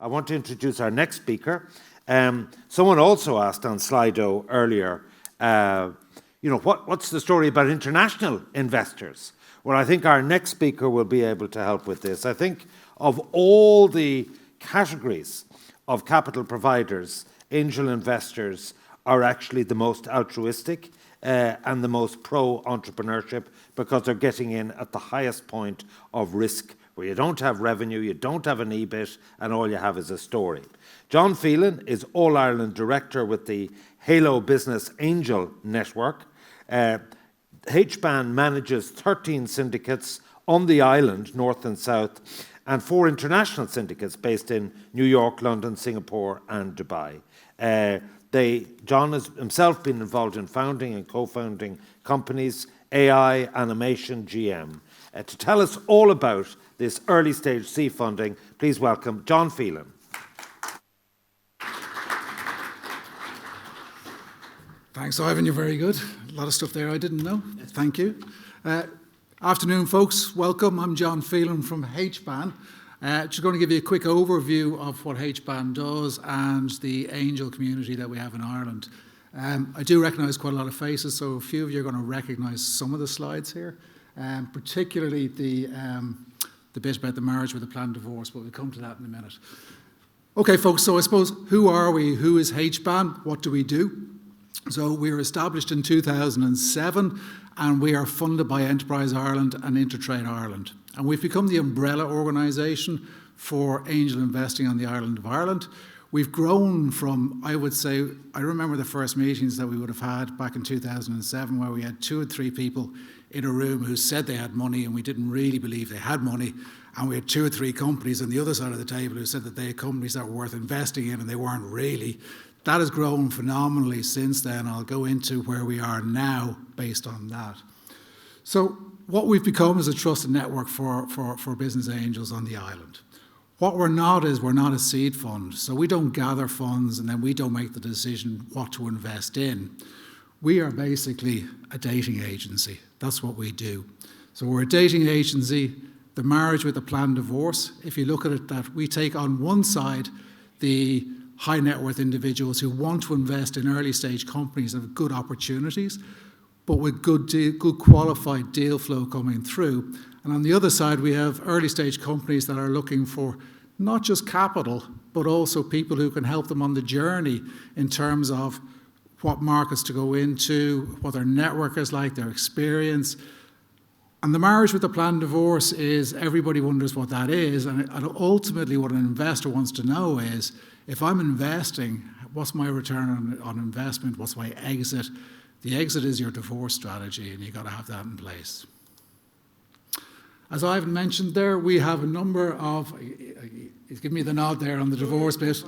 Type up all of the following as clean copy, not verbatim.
I want to introduce our next speaker. Someone also asked on Slido earlier, what's the story about international investors? Well, I think our next speaker will be able to help with this. I think of all the categories of capital providers, angel investors are actually the most altruistic and the most pro-entrepreneurship, because they're getting in at the highest point of risk, where you don't have revenue, you don't have an EBIT, and all you have is a story. John Phelan is All-Ireland Director with the Halo Business Angel Network. Hband manages 13 syndicates on the island, north and south, and 4 international syndicates based in New York, London, Singapore, and Dubai. John has himself been involved in founding and co-founding companies, AI, Animation, GM. To tell us all about this early stage seed funding, please welcome John Phelan. Thanks, Ivan. You're very good. A lot of stuff there I didn't know. Thank you. Afternoon, folks. Welcome. I'm John Phelan from HBAN. Just going to give you a quick overview of what HBAN does and the angel community that we have in Ireland. I do recognise quite a lot of faces, so a few of you are going to recognise some of the slides here, particularly the bit about the marriage with a planned divorce, but we'll come to that in a minute. Okay, folks, so I suppose, who are we? Who is HBAN? What do we do? So we were established in 2007, and we are funded by Enterprise Ireland and Intertrade Ireland. And we've become the umbrella organisation for angel investing on the island of Ireland. We've grown from, I would say, I remember the first meetings that we would have had back in 2007, where we had 2 or 3 people in a room who said they had money, and we didn't really believe they had money. And we had 2 or 3 companies on the other side of the table who said that they had companies that were worth investing in, and they weren't really. That has grown phenomenally since then. I'll go into where we are now based on that. So what we've become is a trusted network for business angels on the island. What we're not is we're not a seed fund. So we don't gather funds and then we don't make the decision what to invest in. We are basically a dating agency. That's what we do. So we're a dating agency. The marriage with a planned divorce, if you look at it, that we take on one side the high net worth individuals who want to invest in early stage companies and have good opportunities, but with good qualified deal flow coming through. And on the other side, we have early stage companies that are looking for not just capital, but also people who can help them on the journey in terms of what markets to go into, what their network is like, their experience. And the marriage with a planned divorce is, everybody wonders what that is. And ultimately what an investor wants to know is, if I'm investing, what's my return on investment? What's my exit? The exit is your divorce strategy, and you've got to have that in place. As Ivan mentioned there, we have a number of, he's giving me the nod there on the divorce bit.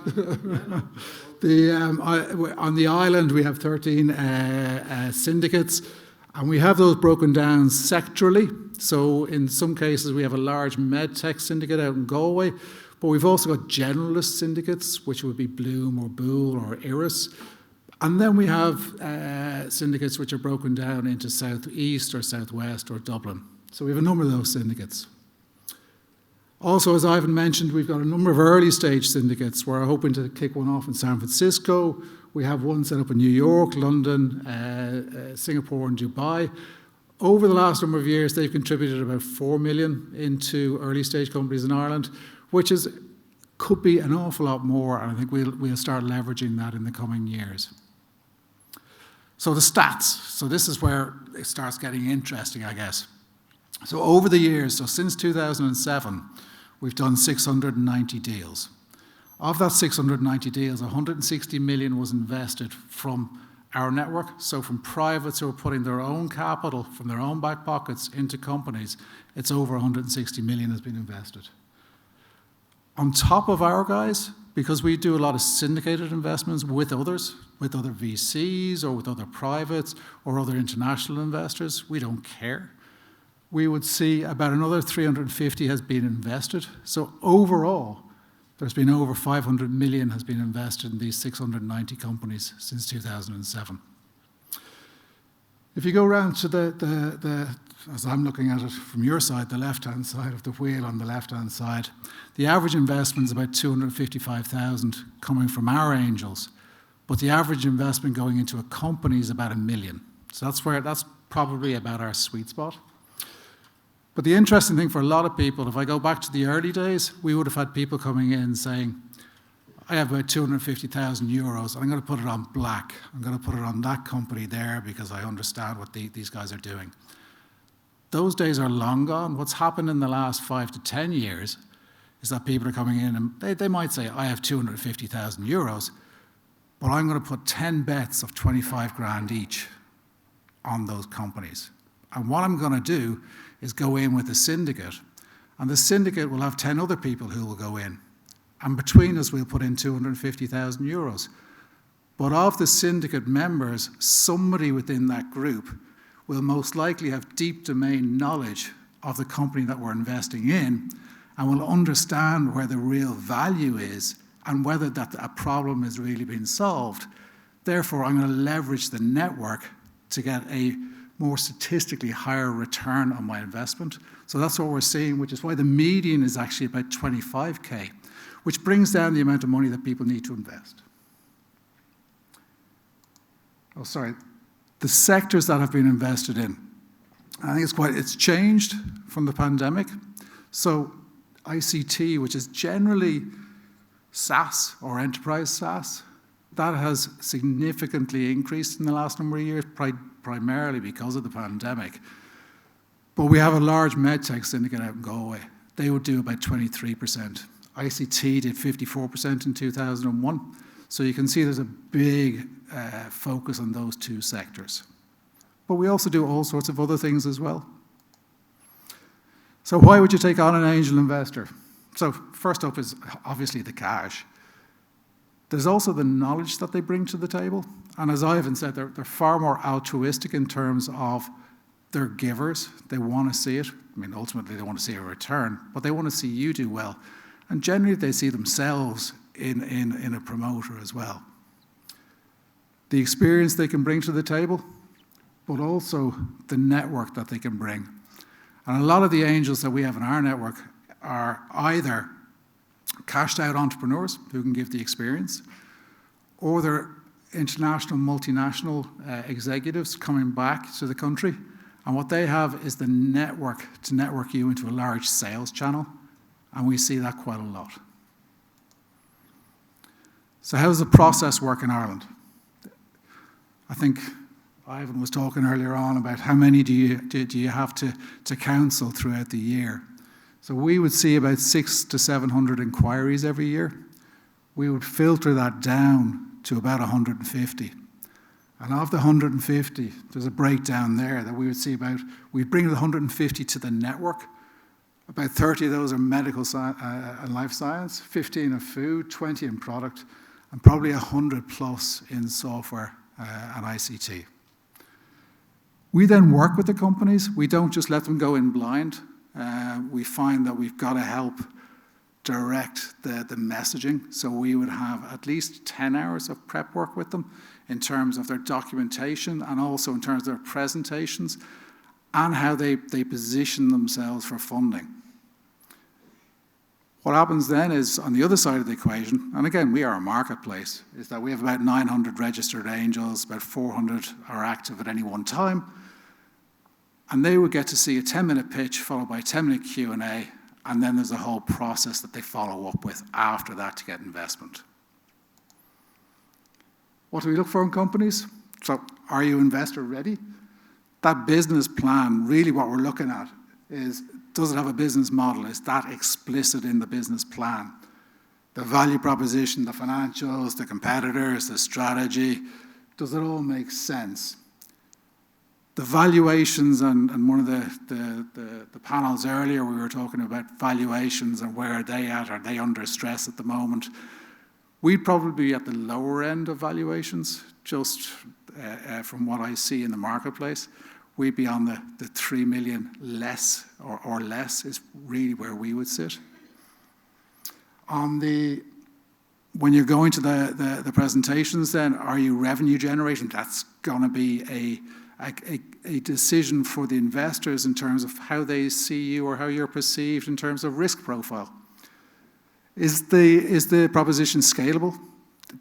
On the island, we have 13 syndicates, and we have those broken down sectorally. So in some cases, we have a large medtech syndicate out in Galway, but we've also got generalist syndicates, which would be Bloom or Boole or Iris. And then we have syndicates which are broken down into Southeast or Southwest or Dublin. So we have a number of those syndicates. Also, as Ivan mentioned, we've got a number of early stage syndicates. We're hoping to kick one off in San Francisco. We have one set up in New York, London, Singapore and Dubai. Over the last number of years, they've contributed about 4 million into early stage companies in Ireland, which could be an awful lot more, and I think we'll start leveraging that in the coming years. So the stats. So this is where it starts getting interesting, I guess. So over the years, so since 2007, we've done 690 deals. Of that 690 deals, 160 million was invested from our network, so from privates who are putting their own capital from their own back pockets into companies. It's over 160 million has been invested. On top of our guys, because we do a lot of syndicated investments with others, with other VCs or with other privates or other international investors, we don't care. We would see about another 350 has been invested. So overall, there's been over 500 million has been invested in these 690 companies since 2007. If you go around to as I'm looking at it from your side, the left-hand side of the wheel on the left-hand side, the average investment is about 255,000 coming from our angels, but the average investment going into a company is about 1 million. So that's probably about our sweet spot. But the interesting thing for a lot of people, if I go back to the early days, we would have had people coming in saying, I have about 250,000 euros, I'm going to put it on black. I'm going to put it on that company there because I understand what these guys are doing. Those days are long gone. What's happened in the last 5 to 10 years is that people are coming in and they might say, I have 250,000 euros, but I'm going to put 10 bets of 25 grand each on those companies. And what I'm going to do is go in with a syndicate, and the syndicate will have 10 other people who will go in. And between us, we'll put in 250,000 euros. But of the syndicate members, somebody within that group will most likely have deep domain knowledge of the company that we're investing in and will understand where the real value is and whether that a problem has really been solved. Therefore, I'm going to leverage the network to get a more statistically higher return on my investment. So that's what we're seeing, which is why the median is actually about 25K, which brings down the amount of money that people need to invest. The sectors that have been invested in. I think it's changed from the pandemic. So ICT, which is generally SaaS or enterprise SaaS, that has significantly increased in the last number of years, primarily because of the pandemic. But we have a large medtech syndicate out in Galway. They would do about 23%. ICT did 54% in 2001. So you can see there's a big focus on those two sectors. But we also do all sorts of other things as well. So why would you take on an angel investor? So first up is obviously the cash. There's also the knowledge that they bring to the table. And as Ivan said, they're far more altruistic in terms of they're givers. They want to see it. I mean, ultimately, they want to see a return, but they want to see you do well. And generally, they see themselves in a promoter as well. The experience they can bring to the table, but also the network that they can bring. And a lot of the angels that we have in our network are either cashed out entrepreneurs who can give the experience, or they're international, multinational executives coming back to the country. And what they have is the network to network you into a large sales channel. And we see that quite a lot. So how does the process work in Ireland? I think Ivan was talking earlier on about how many do you have to counsel throughout the year. So we would see about 600 to 700 inquiries every year. We would filter that down to about 150. And of the 150, there's a breakdown there that we would see we'd bring the 150 to the network. About 30 of those are medical and life science, 15 are food, 20 in product, and probably 100 plus in software and ICT. We then work with the companies. We don't just let them go in blind. We find that we've got to help direct the messaging. So we would have at least 10 hours of prep work with them in terms of their documentation and also in terms of their presentations and how they position themselves for funding. What happens then is, on the other side of the equation, and again, we are a marketplace, is that we have about 900 registered angels, about 400 are active at any one time, and they would get to see a 10-minute pitch followed by a 10-minute Q&A, and then there's a whole process that they follow up with after that to get investment. What do we look for in companies? So, are you investor ready? That business plan, really what we're looking at is, does it have a business model? Is that explicit in the business plan? The value proposition, the financials, the competitors, the strategy, does it all make sense? The valuations, and one of the panels earlier, we were talking about valuations and where are they at? Are they under stress at the moment? We'd probably be at the lower end of valuations, just from what I see in the marketplace. We'd be on the 3 million less or less is really where we would sit. When you're going to the presentations then, are you revenue generating? That's going to be a decision for the investors in terms of how they see you or how you're perceived in terms of risk profile. Is the proposition scalable?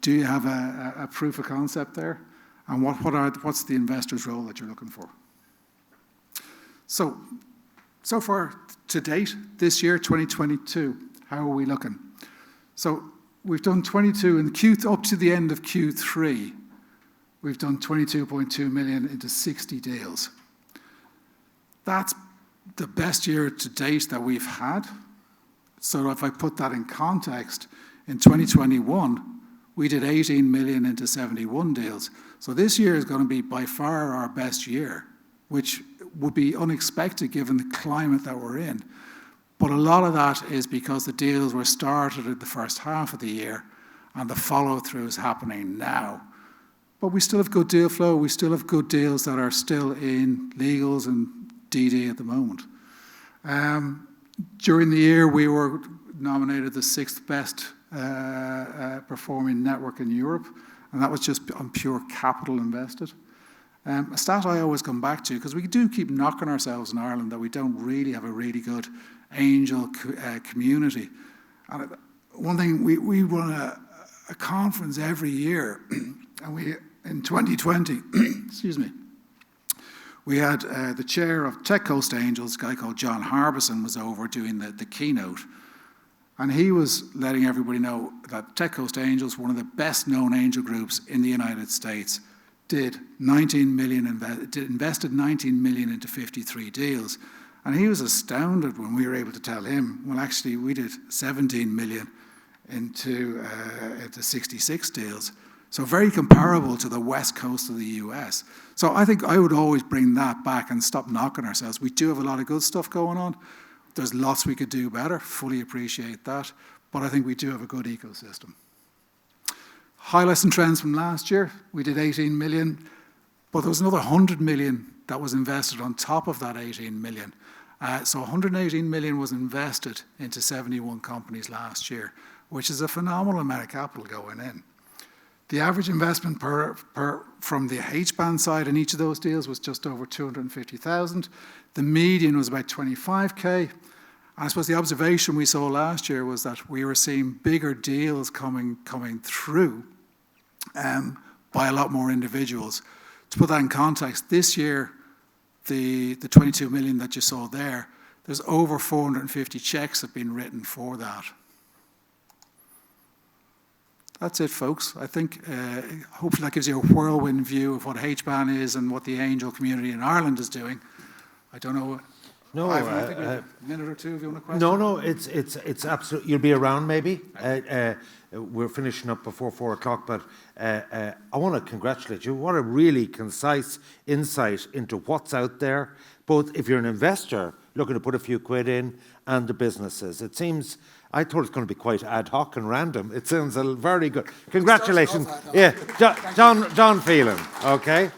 Do you have a proof of concept there? And what's the investor's role that you're looking for? So far to date, this year, 2022, how are we looking? So we've done 22 up to the end of Q3. We've done 22.2 million into 60 deals. That's the best year to date that we've had. So if I put that in context, in 2021, we did 18 million into 71 deals. So this year is going to be by far our best year, which would be unexpected given the climate that we're in. But a lot of that is because the deals were started at the first half of the year and the follow-through is happening now. But we still have good deal flow. We still have good deals that are still in legals and DD at the moment. During the year, we were nominated the 6th best performing network in Europe, and that was just on pure capital invested. A stat I always come back to, because we do keep knocking ourselves in Ireland that we don't really have a really good angel community. And one thing, we run a conference every year, and in 2020, excuse me, we had the chair of Tech Coast Angels, a guy called John Harbison, was over doing the keynote. And he was letting everybody know that Tech Coast Angels, one of the best known angel groups in the United States, invested 19 million into 53 deals. And he was astounded when we were able to tell him, well, actually, we did 17 million into 66 deals. So very comparable to the west coast of the US. So I think I would always bring that back and stop knocking ourselves. We do have a lot of good stuff going on. There's lots we could do better, fully appreciate that. But I think we do have a good ecosystem. Highlights and trends from last year, we did 18 million, but there was another 100 million that was invested on top of that 18 million. So 118 million was invested into 71 companies last year, which is a phenomenal amount of capital going in. The average investment from the Hband side in each of those deals was just over 250,000. The median was about 25K. And I suppose the observation we saw last year was that we were seeing bigger deals coming through by a lot more individuals. To put that in context, this year, the 22 million that you saw there, there's over 450 checks have been written for that. That's it, folks. I think hopefully that gives you a whirlwind view of what HBAN is and what the angel community in Ireland is doing. I don't know. No, a minute or two if you want to question. No, it's absolutely. You'll be around maybe. We're finishing up before 4 o'clock, but I want to congratulate you. What a really concise insight into what's out there, both if you're an investor looking to put a few quid in and the businesses. It seems, I thought it was going to be quite ad hoc and random. It sounds very good. Congratulations. Yeah, John Phelan, okay.